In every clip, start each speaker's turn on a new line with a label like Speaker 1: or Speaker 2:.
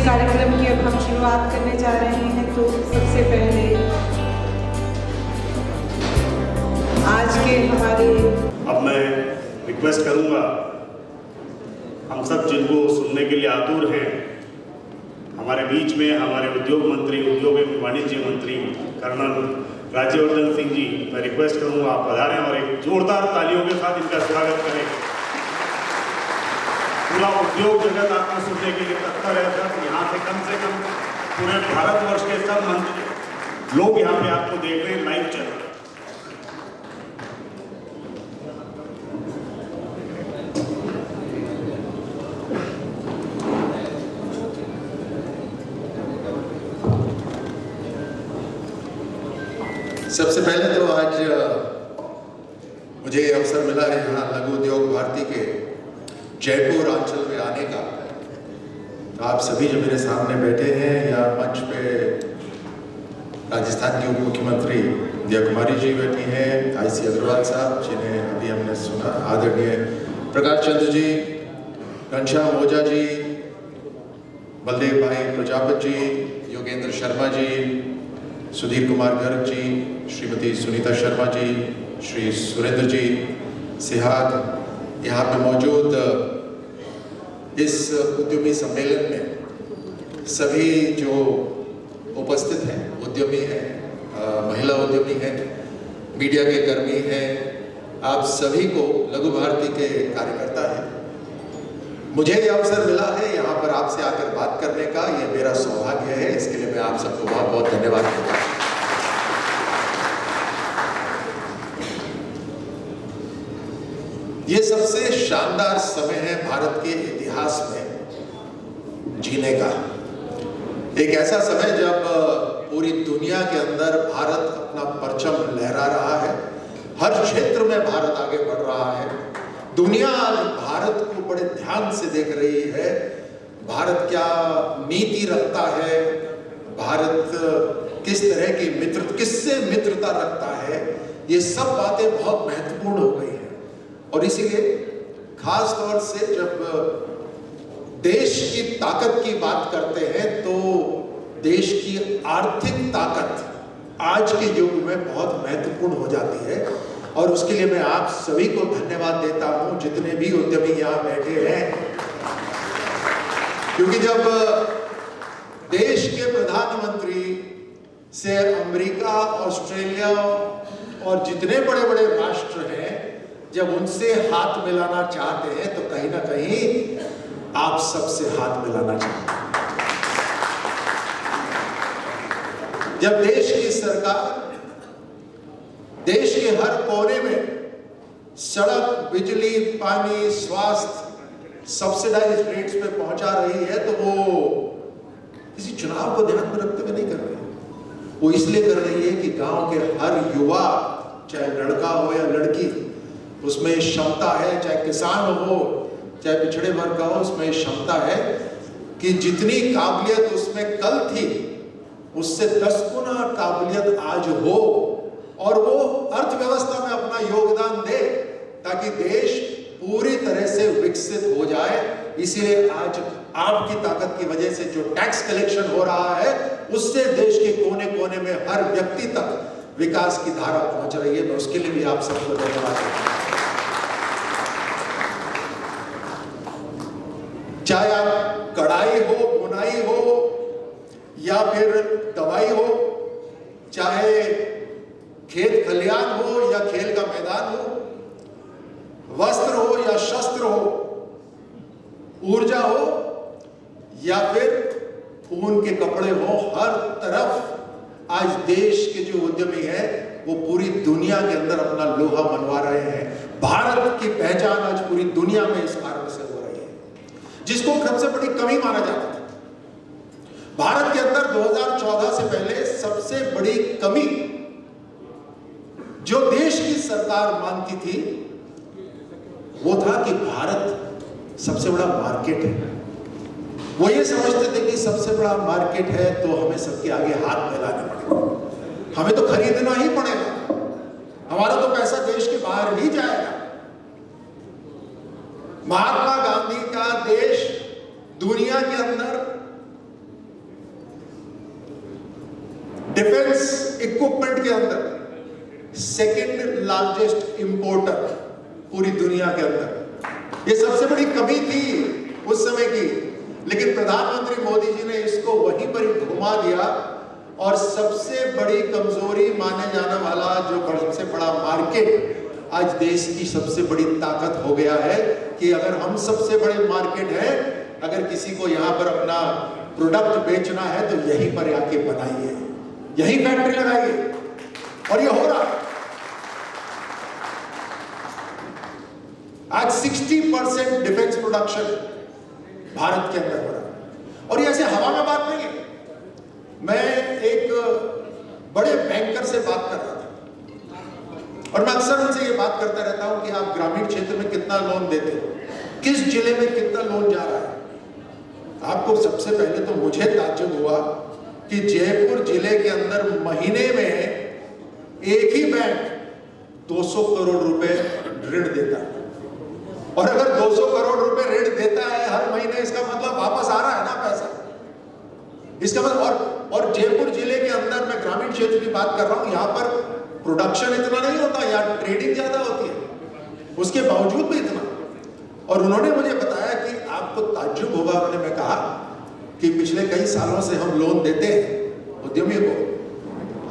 Speaker 1: कार्यक्रम की अब हम शुरुआत करने जा रहे हैं। तो सबसे पहले आज के हमारे
Speaker 2: अब मैं रिक्वेस्ट करूंगा हम सब जिनको सुनने के लिए आतुर हैं, हमारे बीच में हमारे उद्योग मंत्री, उद्योग एवं वाणिज्य मंत्री कर्नल राज्यवर्धन सिंह जी, मैं रिक्वेस्ट करूंगा आप पधारें और एक जोरदार तालियों के साथ इनका स्वागत करें। पूरा उद्योग जगत आपको सुनने के लिए तत्पर है सर। यहाँ से कम पूरे भारतवर्ष के सब मंत्री लोग यहाँ पे आपको देख रहे हैं, लाइव चल रहे हैं।
Speaker 3: सबसे पहले तो आज मुझे अवसर मिला है यहाँ लघु उद्योग भारती के जयपुर अंचल में आने का। तो आप सभी जो मेरे सामने बैठे हैं या मंच पे राजस्थान की उप मुख्यमंत्री दिया कुमारी जी बैठी हैं, IC अग्रवाल साहब जिन्हें अभी हमने सुना, आदरणीय प्रकाश चंद्र जी, घनश्याम ओझा जी, बलदेव भाई प्रजापत जी, योगेंद्र शर्मा जी, सुधीर कुमार गर्ग जी, श्रीमती सुनीता शर्मा जी, श्री सुरेंद्र जी, सिहाग, यहाँ पे मौजूद इस उद्यमी सम्मेलन में सभी जो उपस्थित हैं, उद्यमी हैं, महिला उद्यमी हैं, मीडिया के कर्मी हैं, आप सभी को लघु भारती के कार्यकर्ता हैं। मुझे ये अवसर मिला है यहाँ पर आपसे आकर बात करने का, ये मेरा सौभाग्य है। इसके लिए मैं आप सबको बहुत बहुत धन्यवाद देता हूँ। ये सबसे शानदार समय है भारत के इतिहास में जीने का। एक ऐसा समय जब पूरी दुनिया के अंदर भारत अपना परचम लहरा रहा है, हर क्षेत्र में भारत आगे बढ़ रहा है। दुनिया आज भारत को बड़े ध्यान से देख रही है। भारत क्या नीति रखता है, भारत किस तरह की किससे मित्रता रखता है, ये सब बातें बहुत महत्वपूर्ण हो गई हैं। और इसीलिए खास तौर से जब देश की ताकत की बात करते हैं तो देश की आर्थिक ताकत आज के युग में बहुत महत्वपूर्ण हो जाती है। और उसके लिए मैं आप सभी को धन्यवाद देता हूं, जितने भी उद्यमी यहाँ बैठे हैं, क्योंकि जब देश के प्रधानमंत्री से अमेरिका, ऑस्ट्रेलिया और जितने बड़े बड़े राष्ट्र हैं, जब उनसे हाथ मिलाना चाहते हैं तो कहीं ना कहीं आप सबसे हाथ मिलाना चाहते हैं। जब देश की सरकार देश के हर कोने में सड़क, बिजली, पानी, स्वास्थ्य सब्सिडाइज रेट्स पे पहुंचा रही है, तो वो किसी चुनाव को ध्यान में रखते हुए नहीं कर रही है। वो इसलिए कर रही है कि गांव के हर युवा, चाहे लड़का हो या लड़की, उसमें क्षमता है, चाहे किसान हो चाहे पिछड़े वर्ग का हो, उसमें क्षमता है कि जितनी काबिलियत उसमें कल थी उससे 10 गुना काबिलियत आज हो और वो अर्थव्यवस्था में अपना योगदान दे, ताकि देश पूरी तरह से विकसित हो जाए। इसीलिए आज आपकी ताकत की वजह से जो टैक्स कलेक्शन हो रहा है, उससे देश के कोने कोने में हर व्यक्ति तक विकास की धारा पहुंच रही है। मैं उसके लिए भी आप सबको धन्यवाद देता हूं। चाहे आप कढ़ाई हो, बुनाई हो, या फिर दवाई हो, चाहे खेत खलियान हो या खेल का मैदान हो, वस्त्र हो या शस्त्र हो, ऊर्जा हो या फिर ऊन के कपड़े हो, हर तरफ आज देश के जो उद्यमी है वो पूरी दुनिया के अंदर अपना लोहा मनवा रहे हैं। भारत की पहचान आज पूरी दुनिया में इस कारण से हो रही है, जिसको सबसे बड़ी कमी माना जाता था। भारत के अंदर 2014 से पहले सबसे बड़ी कमी जो देश की सरकार मानती थी वो था कि भारत सबसे बड़ा मार्केट है। वो ये समझते थे कि सबसे बड़ा मार्केट है तो हमें सबके आगे हाथ फैलाने पड़ेगा, हमें तो खरीदना ही पड़ेगा, हमारा तो पैसा देश के बाहर ही जाएगा। महात्मा गांधी का देश दुनिया के अंदर डिफेंस इक्विपमेंट के अंदर सेकंड लार्जेस्ट इंपोर्टर पूरी दुनिया के अंदर। ये सबसे बड़ी कमी थी उस समय की, लेकिन प्रधानमंत्री मोदी जी ने इसको वहीं पर ही घुमा दिया और सबसे बड़ी कमजोरी माने जाने वाला जो सबसे बड़ा मार्केट आज देश की सबसे बड़ी ताकत हो गया है कि अगर हम सबसे बड़े मार्केट है, अगर किसी को यहां पर अपना प्रोडक्ट बेचना है तो यहीं पर आके बनाइए, यही फैक्ट्री लगाइए। और ये हो रहा। आज 60% डिफेंस प्रोडक्शन भारत के अंदर हो रहा है। और ये ऐसे हवा में बात नहीं है। मैं एक बड़े बैंकर से बात कर रहा था और मैं अक्सर उनसे ये बात करता रहता हूं कि आप ग्रामीण क्षेत्र में कितना लोन देते हो, किस जिले में कितना लोन जा रहा है। आपको सबसे पहले तो मुझे ताज्जुब हुआ कि जयपुर जिले के अंदर महीने में एक ही बैंक 200 करोड़ रुपए ऋण देता है। और अगर 200 करोड़ रुपए ऋण देता है हर महीने, इसका मतलब वापस आ रहा है ना पैसा। इसका मतलब और जयपुर जिले के अंदर मैं ग्रामीण क्षेत्र की बात कर रहा हूं, यहां पर प्रोडक्शन इतना नहीं होता, यहां ट्रेडिंग ज्यादा होती है, उसके बावजूद भी इतना। और उन्होंने मुझे बताया कि आपको ताज्जुब होगा, उन्होंने मैं कहा कि पिछले कई सालों से हम लोन देते हैं उद्यमियों को।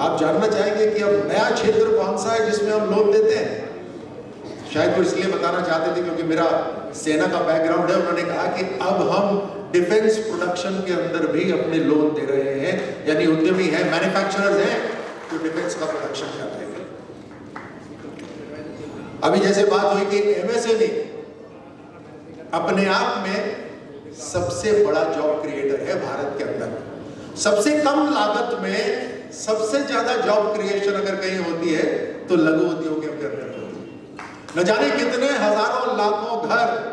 Speaker 3: आप जानना चाहेंगे कि अब नया क्षेत्र कौन सा है जिसमें हम लोन देते हैं? शायद वो इसलिए बताना चाहते थे क्योंकि मेरा सेना का बैकग्राउंड है। उन्होंने कहा कि अब हम डिफेंस प्रोडक्शन के अंदर भी अपने लोन दे रहे हैं, यानी उद्यमी है, मैन्युफैक्चरर्स हैं जो डिफेंस का प्रोडक्शन कर रहे हैं। अभी जैसे बात हुई कि एमएसएमई अपने आप में सबसे बड़ा जॉब क्रिएटर है भारत के अंदर। सबसे कम लागत में सबसे ज्यादा जॉब क्रिएशन अगर कहीं होती है तो लघु उद्योगों के अंदर होती है। न जाने कितने हजारों लाखों घर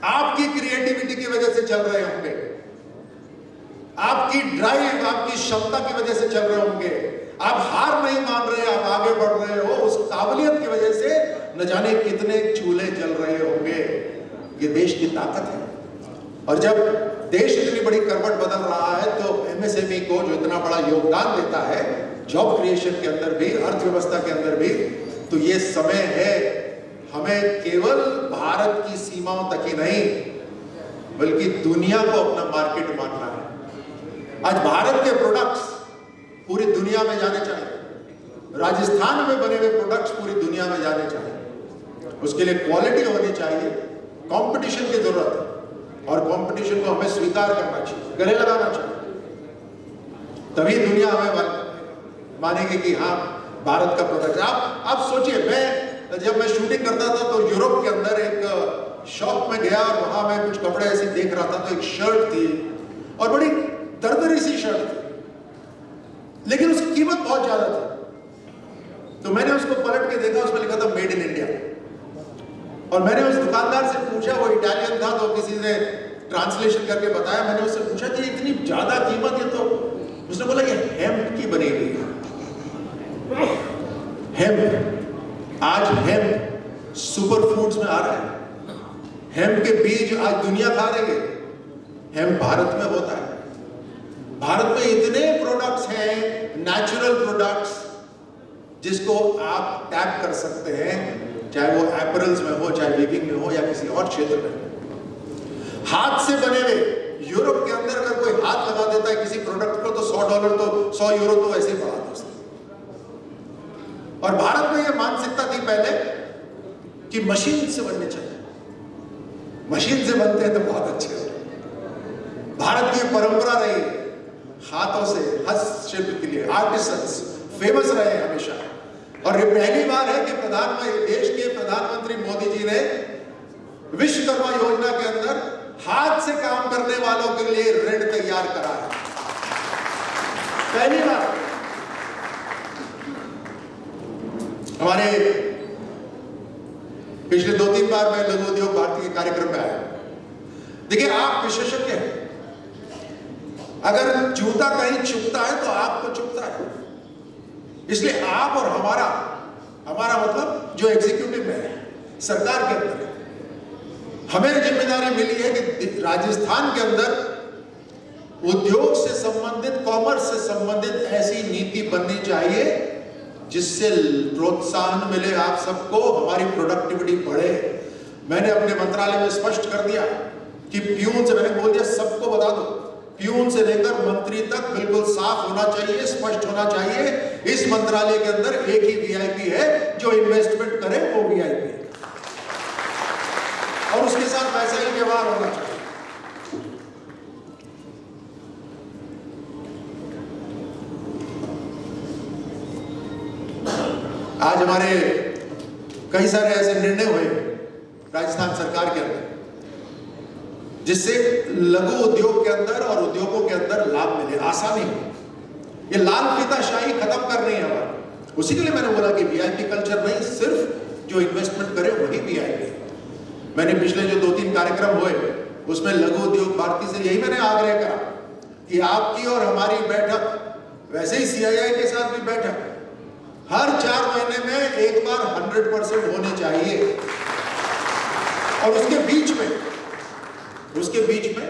Speaker 3: आपकी क्रिएटिविटी की वजह से चल रहे होंगे, आपकी ड्राइव, आपकी क्षमता की वजह से चल रहे होंगे। आप हार नहीं मान रहे, आप आगे बढ़ रहे हो, उस काबिलियत की वजह से न जाने कितने चूल्हे जल रहे होंगे। ये देश की ताकत है। और जब देश इतनी बड़ी करवट बदल रहा है तो एमएसएमई को जो इतना बड़ा योगदान देता है जॉब क्रिएशन के अंदर भी, अर्थव्यवस्था के अंदर भी, तो ये समय है हमें केवल भारत की सीमाओं तक ही नहीं बल्कि दुनिया को अपना मार्केट मानना है। आज भारत के प्रोडक्ट्स पूरी दुनिया में जाने चाहिए, राजस्थान में बने हुए प्रोडक्ट्स पूरी दुनिया में जाने चाहिए। उसके लिए क्वालिटी होनी चाहिए, कंपटीशन की जरूरत है और कंपटीशन को हमें स्वीकार करना चाहिए, गले लगाना चाहिए, तभी दुनिया हमें मानेगी कि हाँ भारत का प्रोडक्ट। आप सोचिए, जब मैं शूटिंग करता था तो यूरोप के अंदर एक शॉप में गया और वहां मैं कुछ कपड़े ऐसे देख रहा था तो एक शर्ट थी और बड़ी दरदरी सी शर्ट थी, लेकिन उसकी कीमत बहुत ज्यादा थी। तो मैंने उसको पलट के देखा, उसमें लिखा था मेड इन इंडिया। और मैंने उस दुकानदार से पूछा, वो इटालियन था तो किसी ने ट्रांसलेशन करके बताया। मैंने उससे पूछा कि इतनी ज्यादा कीमत है? तो उसने बोला कि हेम्प की बनी हुई है। हेम्प, आज हेम्प सुपर फूड्स में आ रहा है। हेम्प के बीज आज दुनिया खा रही है। हेम्प भारत में होता है। भारत में इतने प्रोडक्ट्स हैं, नेचुरल प्रोडक्ट्स, जिसको आप टैप कर सकते हैं, चाहे वो एपरल्स में हो, चाहे वीविंग में हो या किसी और क्षेत्र में। हाथ से बने हुए, यूरोप के अंदर अगर कोई हाथ लगा देता है किसी प्रोडक्ट को तो $100 तो €100 तो ऐसे ही बढ़ा दो। और भारत में यह मानसिकता थी पहले कि मशीन से बनने चाहिए, मशीन से बनते हैं तो बहुत अच्छे होते हैं। भारत की परंपरा रही है हाथों से हस्तशिल्प के लिए, आर्टिसंस फेमस रहे हैं हमेशा। और ये पहली बार है कि देश के प्रधानमंत्री मोदी जी ने विश्वकर्मा योजना के अंदर हाथ से काम करने वालों के लिए ऋण तैयार करा है, पहली बार। हमारे पिछले 2-3 बार मैं लघु उद्योग भारती के कार्यक्रम में आया। देखिए, आप विशेषज्ञ हैं, अगर जूता कहीं चुभता है तो आपको चुभता है। इसलिए आप और हमारा मतलब जो एग्जीक्यूटिव में है, सरकार के अंदर है, हमें जिम्मेदारी मिली है कि राजस्थान के अंदर उद्योग से संबंधित, कॉमर्स से संबंधित ऐसी नीति बननी चाहिए जिससे प्रोत्साहन मिले आप सबको, हमारी प्रोडक्टिविटी बढ़े। मैंने अपने मंत्रालय में स्पष्ट कर दिया कि प्यून से, मैंने बोल दिया सबको बता दो, प्यून से लेकर मंत्री तक बिल्कुल साफ होना चाहिए, स्पष्ट होना चाहिए। इस मंत्रालय के अंदर एक ही वीआईपी है, जो इन्वेस्टमेंट करे वो वीआईपी है, और उसके साथ वैसा ही व्यवहार होना चाहिए। आज हमारे कई सारे ऐसे निर्णय हुए राजस्थान सरकार के अंदर जिससे लघु उद्योग के अंदर और उद्योगों के अंदर लाभ मिले, आसानी हो। ये लाल फीताशाही खत्म करनी है हमारी। उसी के लिए मैंने बोला कि वीआईपी कल्चर नहीं, सिर्फ जो इन्वेस्टमेंट करे वही वीआईपी। मैंने पिछले जो 2-3 कार्यक्रम हुए उसमें लघु उद्योग भारती से यही मैंने आग्रह करा कि आपकी और हमारी बैठक, वैसे ही सीआईआई के साथ भी बैठक हर 4 महीने में एक बार 100% होनी चाहिए। और उसके बीच में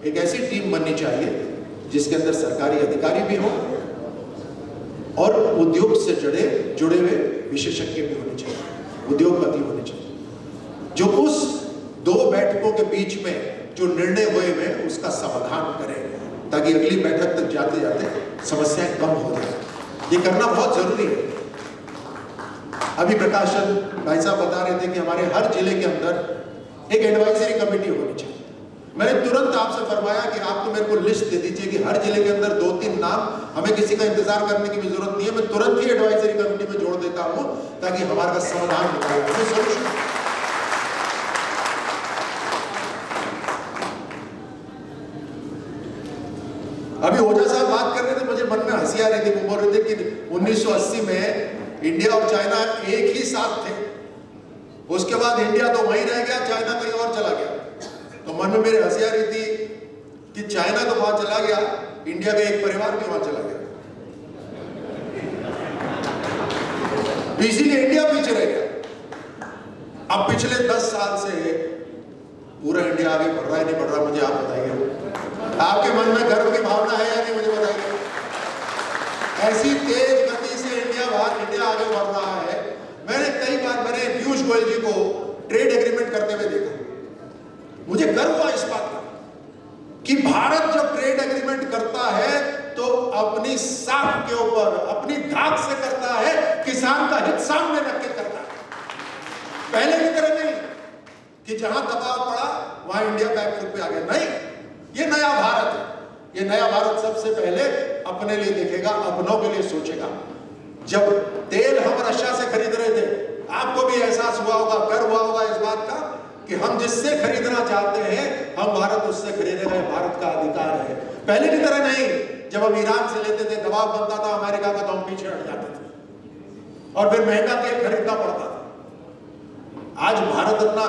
Speaker 3: एक ऐसी टीम बननी चाहिए जिसके अंदर सरकारी अधिकारी भी हो और उद्योग से जुड़े हुए विशेषज्ञ भी होने चाहिए, उद्योगपति होने चाहिए, जो उस 2 बैठकों के बीच में जो निर्णय हुए हैं उसका समाधान करें, ताकि अगली बैठक तक जाते जाते समस्याएं कम हो जाए। ये करना बहुत जरूरी है। अभी प्रकाशन भाई साहब बता रहे थे कि हमारे हर जिले के अंदर एक एडवाइजरी कमेटी होनी चाहिए। मैंने तुरंत आपसे फरमाया कि आप तो मेरे को लिस्ट दे दीजिए कि हर जिले के अंदर 2-3 नाम, हमें किसी का इंतजार करने की भी जरूरत नहीं है, मैं तुरंत ही एडवाइजरी कमेटी में जोड़ देता हूं ताकि हमारा समाधान निकाले, सोल्यूशन। अभी ओझा साहब बात कर रहे थे, मुझे मन में हंसी आ रही थी। वो बोल रहे थे कि 1980 में इंडिया और चाइना एक ही साथ थे, उसके बाद इंडिया तो वहीं रह गया, चाइना कहीं और चला गया। तो मन में मेरे हंसी आ रही थी कि चाइना तो वहां चला गया, इंडिया का एक परिवार भी वहां चला गया, इसीलिए इंडिया पीछे रह गया। अब पिछले 10 साल से पूरा इंडिया आगे बढ़ रहा है, नहीं बढ़ रहा, मुझे आप बताइए। आपके मन में गर्व की भावना है या नहीं, मुझे बताइए। ऐसी तेज गति से इंडिया आगे बढ़ रहा है। मैंने कई बार पीयूष गोयल जी को ट्रेड एग्रीमेंट करते हुए देखा, मुझे गर्व हुआ इस बात का कि भारत जब ट्रेड एग्रीमेंट करता है तो अपनी साख के ऊपर, अपनी धाक से करता है, किसान का हित सामने रख के करता है। पहले की तरह नहीं कि जहां दबाव पड़ा वहां इंडिया बैकफुट पे आ गया, नहीं। ये नया भारत है। ये नया भारत सबसे पहले अपने लिए देखेगा, अपनों के लिए सोचेगा। जब तेल हम रशिया से खरीद रहे थे, आपको भी एहसास हुआ होगा, गर्व हुआ होगा इस बात का कि हम जिससे खरीदना चाहते हैं हम भारत उससे खरीदेंगे, भारत का अधिकार है। पहले की तरह नहीं, जब हम ईरान से लेते थे, दबाव बनता था अमेरिका का, तो हम पीछे हट जाते थे और फिर महंगा तेल खरीदना पड़ता था। आज भारत अपना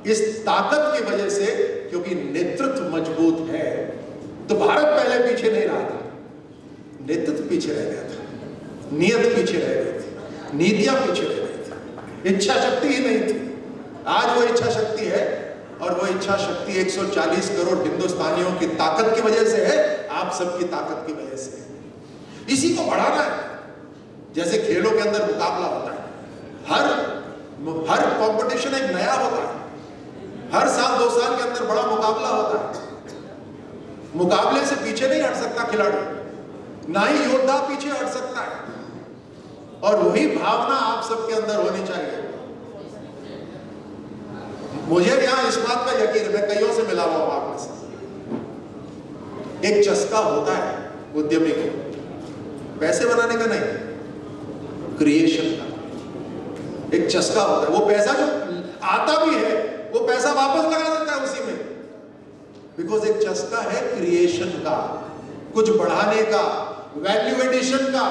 Speaker 3: इस ताकत की वजह से, क्योंकि नेतृत्व मजबूत है, तो भारत पहले पीछे नहीं रहा था, नेतृत्व पीछे रह गया था, नियत पीछे रह गई थी, नीतियां पीछे रह गई थी, इच्छा शक्ति ही नहीं थी। आज वो इच्छा शक्ति है, और वो इच्छा शक्ति 140 करोड़ हिंदुस्तानियों की ताकत की वजह से है, आप सबकी ताकत की वजह से है। इसी को बढ़ाना है। जैसे खेलों के अंदर मुकाबला होता है, हर कंपटीशन एक नया होता है, हर साल 2 साल के अंदर बड़ा मुकाबला होता है। मुकाबले से पीछे नहीं हट सकता खिलाड़ी, ना ही योद्धा पीछे हट सकता है, और वही भावना आप सबके अंदर होनी चाहिए। मुझे यहां इस बात का यकीन है, मैं कईयों से मिला हुआ हूं आप में से, एक चस्का होता है उद्यमी को, पैसे बनाने का नहीं, क्रिएशन का एक चस्का होता है। वो पैसा जो आता भी है वो पैसा वापस लगा देता है उसी में, बिकॉज एक चस्का है क्रिएशन का, कुछ बढ़ाने का, वैल्यू एडिशन का।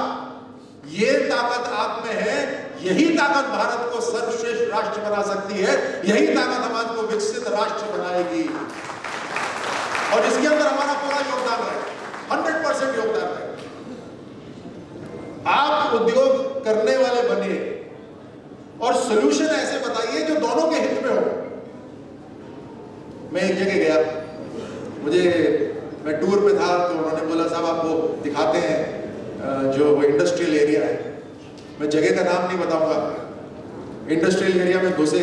Speaker 3: ये ताकत आप में है, यही ताकत भारत को सर्वश्रेष्ठ राष्ट्र बना सकती है, यही ताकत हमारे को विकसित राष्ट्र बनाएगी। और इसके अंदर हमारा पूरा योगदान है, 100% योगदान है। आप उद्योग करने वाले बनिए और सॉल्यूशन ऐसे बताइए जो दोनों के हित में हो। मैं एक जगह गया, मैं टूर पे था, तो उन्होंने बोला साहब आपको दिखाते हैं जो इंडस्ट्रियल एरिया है। मैं जगह का नाम नहीं बताऊंगा। इंडस्ट्रियल एरिया में घुसे,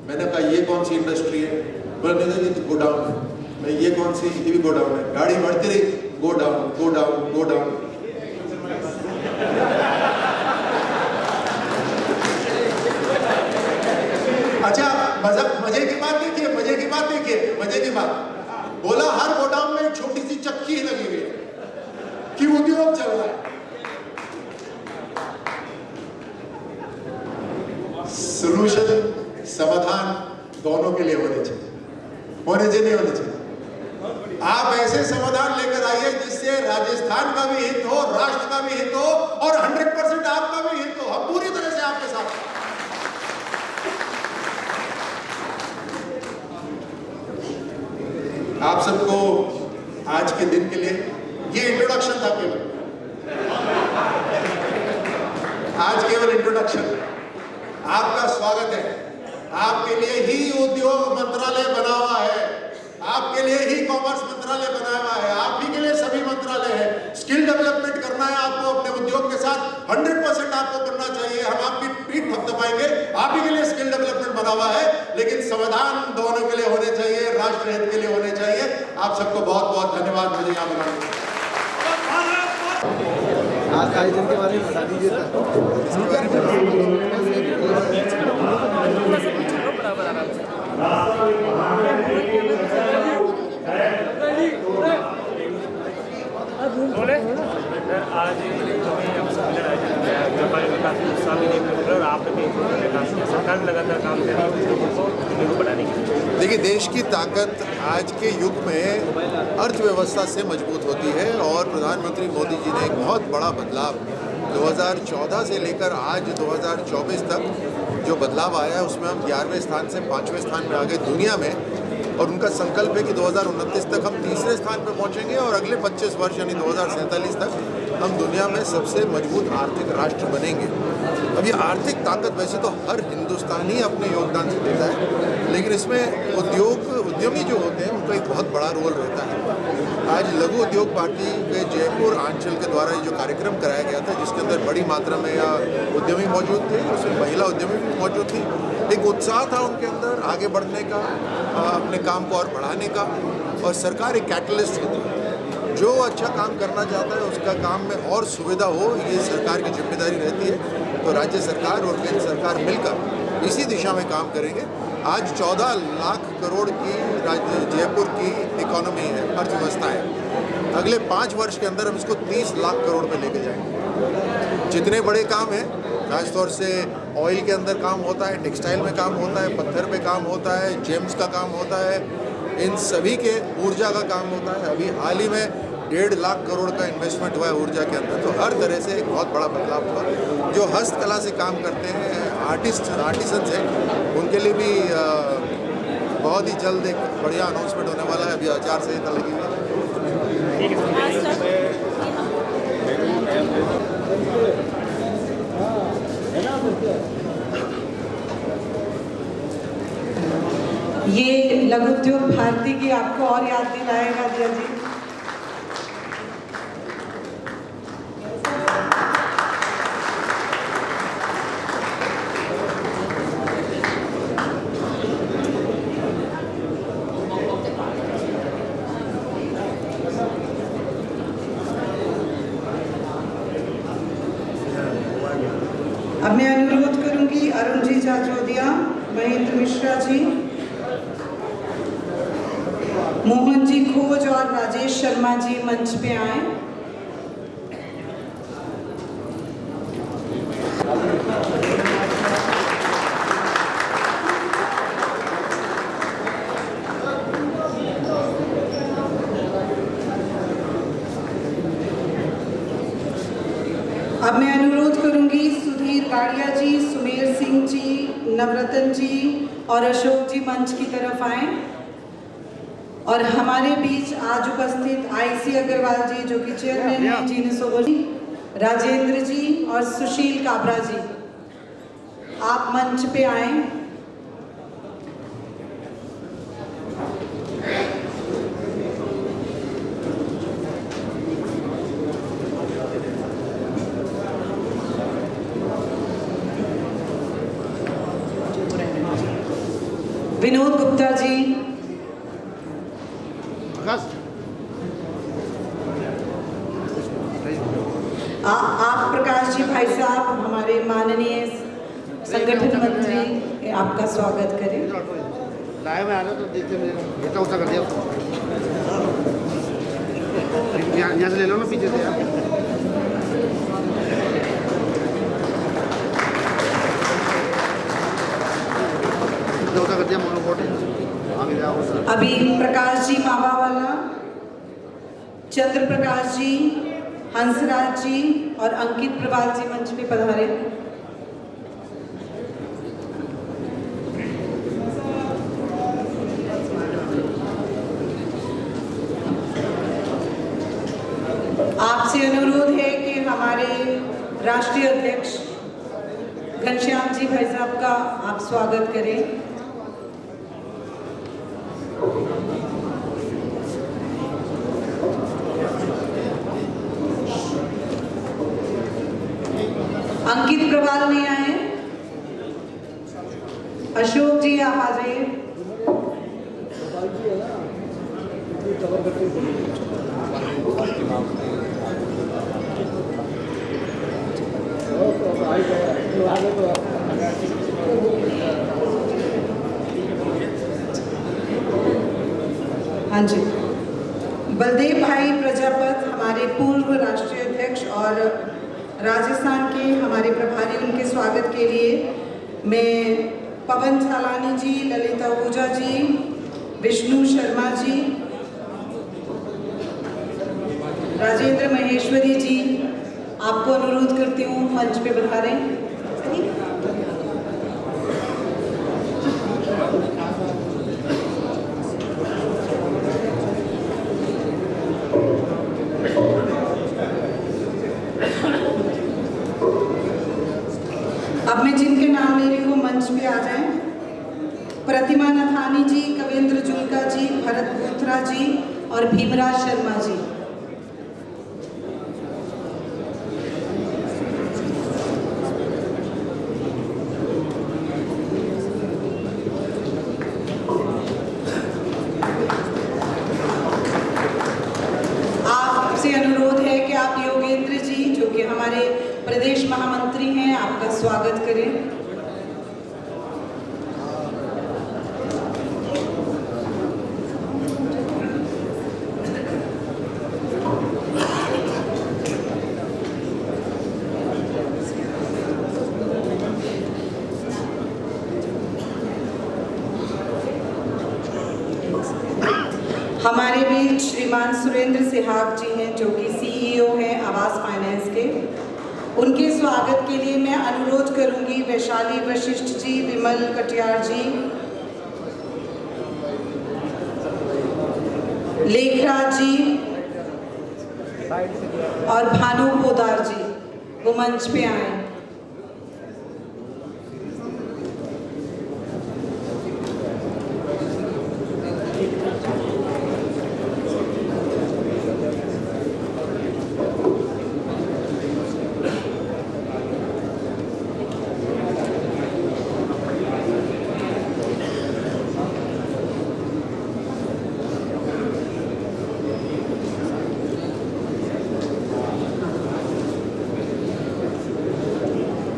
Speaker 3: मैंने कहा ये कौन सी इंडस्ट्री है? बोला नहीं ये गोडाउन है। मैं ये कौन सी? ये भी गोडाउन है। गाड़ी बढ़ती रही, go down go down go down. अच्छा मजे की बात देखिए, मजे की बात देखिए, मजे की बात। बोला हर गोडाउन में एक छोटी सी चक्की लगी हुई है कि उद्योग चल रहा है। सॉल्यूशन, समाधान दोनों के लिए होने चाहिए, नहीं होने चाहिए। आप ऐसे समाधान लेकर आइए जिससे राजस्थान का भी हित हो, राष्ट्र का भी हित हो और 100% आपका भी हित हो। हम पूरी तरह से आपके साथ हैं। आप सबको आज के दिन के लिए ये इंट्रोडक्शन था, आज केवल इंट्रोडक्शन। आपका स्वागत है। आपके लिए ही उद्योग मंत्रालय बना हुआ है, आपके लिए ही कॉमर्स मंत्रालय बनाया हुआ है, आप ही के लिए सभी मंत्रालय है। स्किल डेवलपमेंट करना है आपको अपने उद्योग के साथ, 100% आपको करना चाहिए। हम आपकी पीठ थपथपाएंगे, आप ही के लिए स्किल डेवलपमेंट बना हुआ है, लेकिन समाधान दोनों के लिए होने चाहिए, राष्ट्र हित के लिए होने चाहिए। आप सबको बहुत बहुत धन्यवाद मुझे यहाँ बुलाने।
Speaker 4: आज आयोजन के बारे में बता दीजिए।
Speaker 5: आज काफी उत्साह भी देखने को मिला और आपने सरकार लगातार काम कर रही है उद्योग बढ़ाने की।
Speaker 3: देखिए, देश की ताकत आज के युग में अर्थव्यवस्था से मजबूत होती है और प्रधानमंत्री मोदी जी ने एक बहुत बड़ा बदलाव 2014 से लेकर आज 2024 तक जो बदलाव आया है उसमें हम 11वें स्थान से 5वें स्थान में आ गए दुनिया में। और उनका संकल्प है कि 2029 तक हम तीसरे स्थान पर पहुंचेंगे और अगले 25 वर्ष यानी 2047 तक हम दुनिया में सबसे मजबूत आर्थिक राष्ट्र बनेंगे। अब ये आर्थिक ताकत वैसे तो हर हिंदुस्तानी अपने योगदान से देता है, लेकिन इसमें उद्यमी जो होते हैं उनका एक बहुत बड़ा रोल रहता है। आज लघु उद्योग पार्टी के जयपुर आंचल के द्वारा जो कार्यक्रम कराया गया था, जिसके अंदर बड़ी मात्रा में उद्यमी मौजूद थे, उसमें महिला उद्यमी भी मौजूद थी। एक उत्साह था उनके अंदर आगे बढ़ने का, अपने काम को और बढ़ाने का। और सरकार एक कैटलिस्ट होती है, जो अच्छा काम करना चाहता है उसका काम में और सुविधा हो, ये सरकार की जिम्मेदारी रहती है। तो राज्य सरकार और केंद्र सरकार मिलकर इसी दिशा में काम करेंगे। आज 14 लाख करोड़ की जयपुर की इकोनॉमी है, अर्थव्यवस्था है। अगले 5 वर्ष के अंदर हम इसको 30 लाख करोड़ पे लेके जाएंगे। जितने बड़े काम हैं, खासतौर से ऑयल के अंदर काम होता है, टेक्सटाइल में काम होता है, पत्थर पे काम होता है, जेम्स का काम होता है, इन सभी के ऊर्जा का काम होता है। अभी हाल ही में 1.5 लाख करोड़ का इन्वेस्टमेंट हुआ है ऊर्जा के अंदर। तो हर तरह से एक बहुत बड़ा बदलाव हुआ। जो हस्तकला से काम करते हैं, आर्टिसंस हैं, उनके लिए भी बहुत ही जल्द एक बढ़िया अनाउंसमेंट होने वाला है। अभी आचार संहिता लगी हुई है।
Speaker 1: ये लघु उद्योग भारती की आपको और याद दिलाएगा जिया जी। अब मैं अनुरोध करूंगी अरुण जी जाजोदिया, महेंद्र मिश्रा जी, मोहन जी खोज और राजेश शर्मा जी मंच पे आए। अब मैं अनुरोध करूंगी सुधीर गाड़िया जी, सुमेर सिंह जी, नवरत्न जी और अशोक जी मंच की तरफ आए। और हमारे बीच आज उपस्थित आईसी अग्रवाल जी जो कि चेयरमैन हैं, जीने सोबोली, राजेंद्र जी और सुशील काबरा जी, आप मंच पे आए। विनोद गुप्ता जी, आप प्रकाश जी भाई साहब, हमारे माननीय संगठन मंत्री, आपका स्वागत करें।
Speaker 4: लाइव में आ रहा तो देखते बेटा उठा कर दिया यहाँ से ले लो ना पीछे से यार। उठा कर दिया मोनोपोट आगे जाओ।
Speaker 1: अभी प्रकाश जी मावावाला, चंद्र प्रकाश जी, हंसराज जी और अंकित प्रभाल जी मंच पे पधारे। आपसे अनुरोध है कि हमारे राष्ट्रीय अध्यक्ष घनश्याम जी भाई साहब का आप स्वागत करें। अंकित प्रभाल नहीं आए, अशोक जी आप आ जाइए। हाँ जी, बलदेव भाई प्रजापत हमारे पूर्व राष्ट्रीय अध्यक्ष और राजस्थान के हमारे प्रभारी, उनके स्वागत के लिए मैं पवन झालानी जी, ललिता पूजा जी, विष्णु शर्मा जी, राजेंद्र महेश्वरी जी, आपको अनुरोध करती हूँ मंच पे पधारें। अब मैं जिनके नाम ले रही हूँ मंच पे आ जाएं। प्रतिमा नथानी जी, कविंद्र जुल्का जी, भरत बूथरा जी और भीमराज शर्मा जी। आपसे अनुरोध है कि आप योगेंद्र जी जो कि हमारे प्रदेश महामंत्री हैं, आपका स्वागत करें। हमारे बीच श्रीमान सुरेंद्र सिहाग जी हैं जो कि सीईओ हैं आवास फाइनेंस के। उनके स्वागत के लिए मैं अनुरोध करूंगी वैशाली वशिष्ठ जी, विमल कटियार जी, लेखराज जी और भानु पोदार जी, वो मंच पे आए।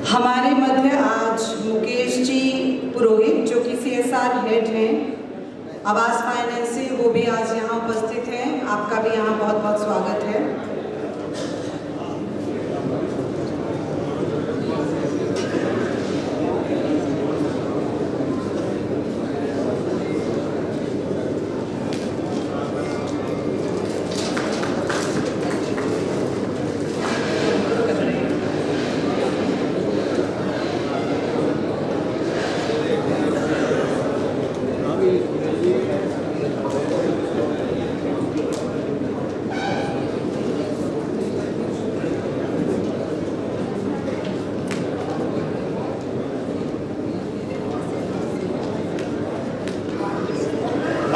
Speaker 1: हमारे मध्य आज मुकेश जी पुरोहित जो कि CSR हेड हैं, आवास फाइनेंस से, वो भी आज यहाँ उपस्थित हैं। आपका भी यहाँ बहुत बहुत स्वागत है।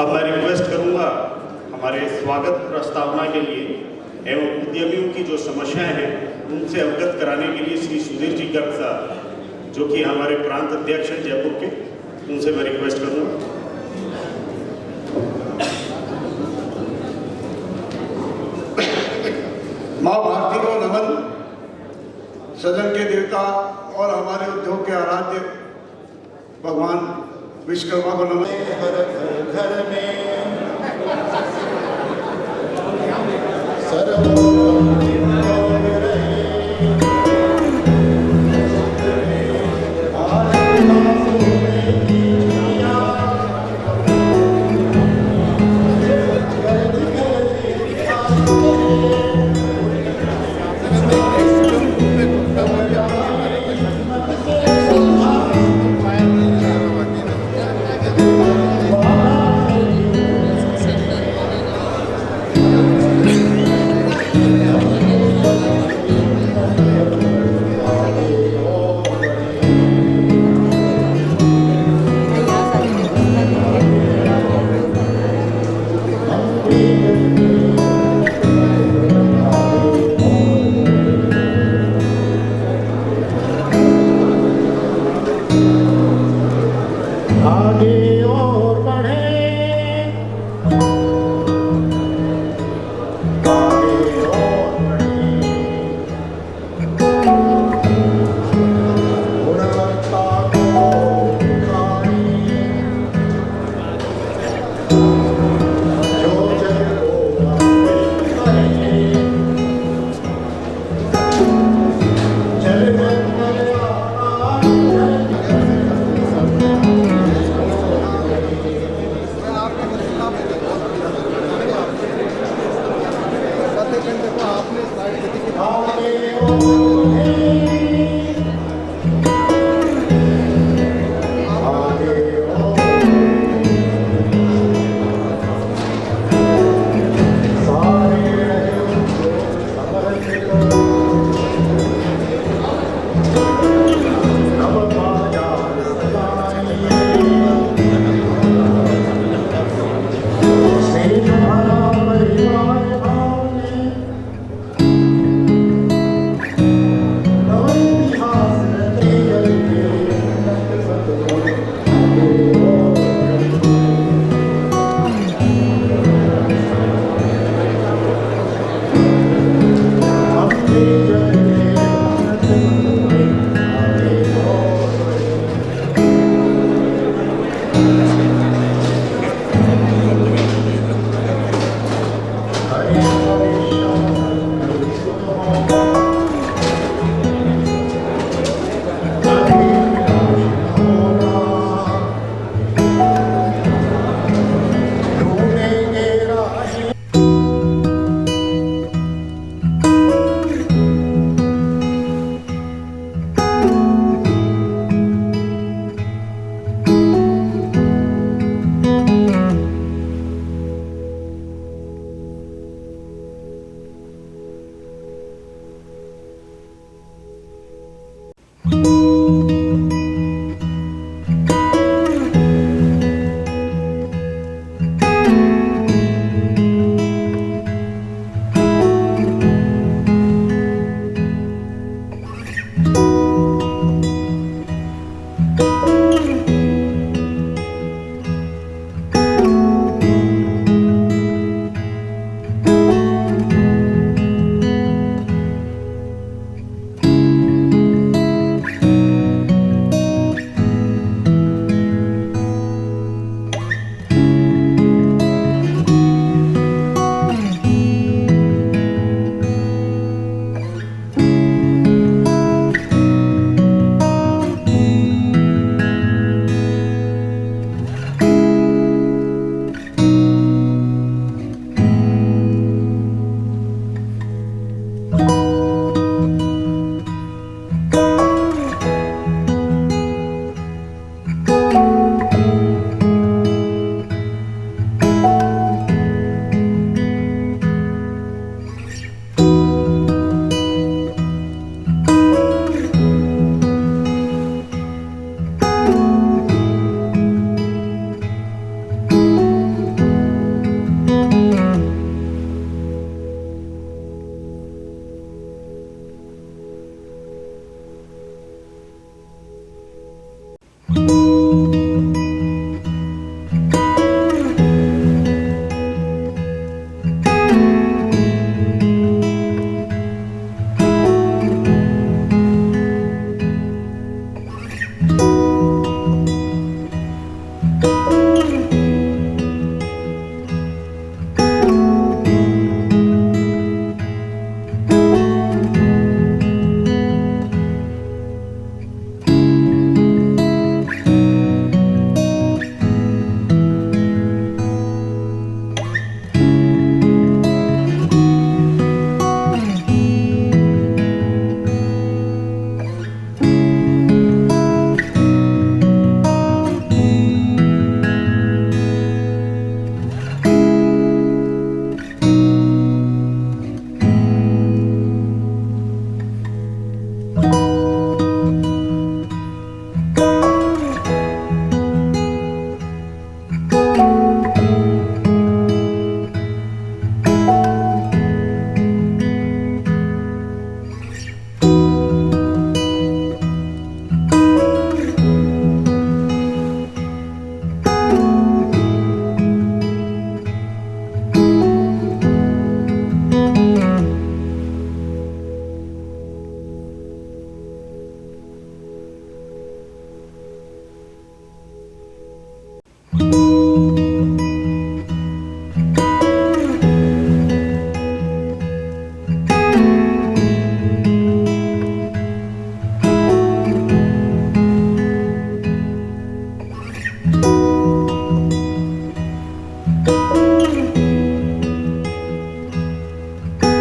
Speaker 2: अब मैं रिक्वेस्ट करूंगा हमारे स्वागत प्रस्तावना के लिए एवं उद्यमियों की जो समस्याएं हैं उनसे अवगत कराने के लिए श्री सुधीर जी गर्ग साहब, जो कि हमारे प्रांत अध्यक्ष हैं जयपुर के, उनसे मैं रिक्वेस्ट करूंगा।
Speaker 6: माँ भारती को नमन, सदन के देवता और हमारे उद्योग के आराध्य भगवान विश्वकर्मा को नमन।
Speaker 3: हर घर में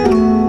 Speaker 3: हैं।